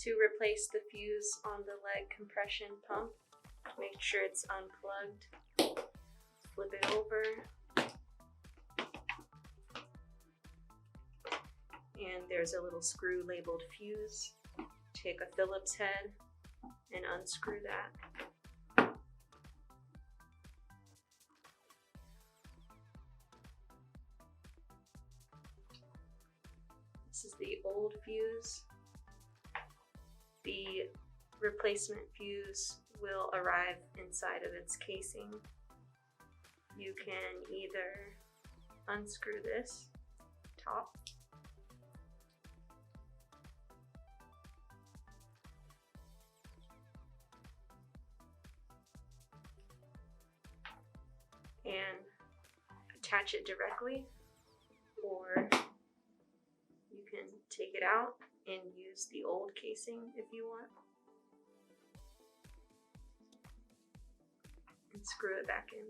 To replace the fuse on the leg compression pump, make sure it's unplugged. Flip it over. And there's a little screw labeled fuse. Take a Phillips head and unscrew that. This is the old fuse. The replacement fuse will arrive inside of its casing. You can either unscrew this top and attach it directly, or you can take it out and use the old casing if you want, and screw it back in.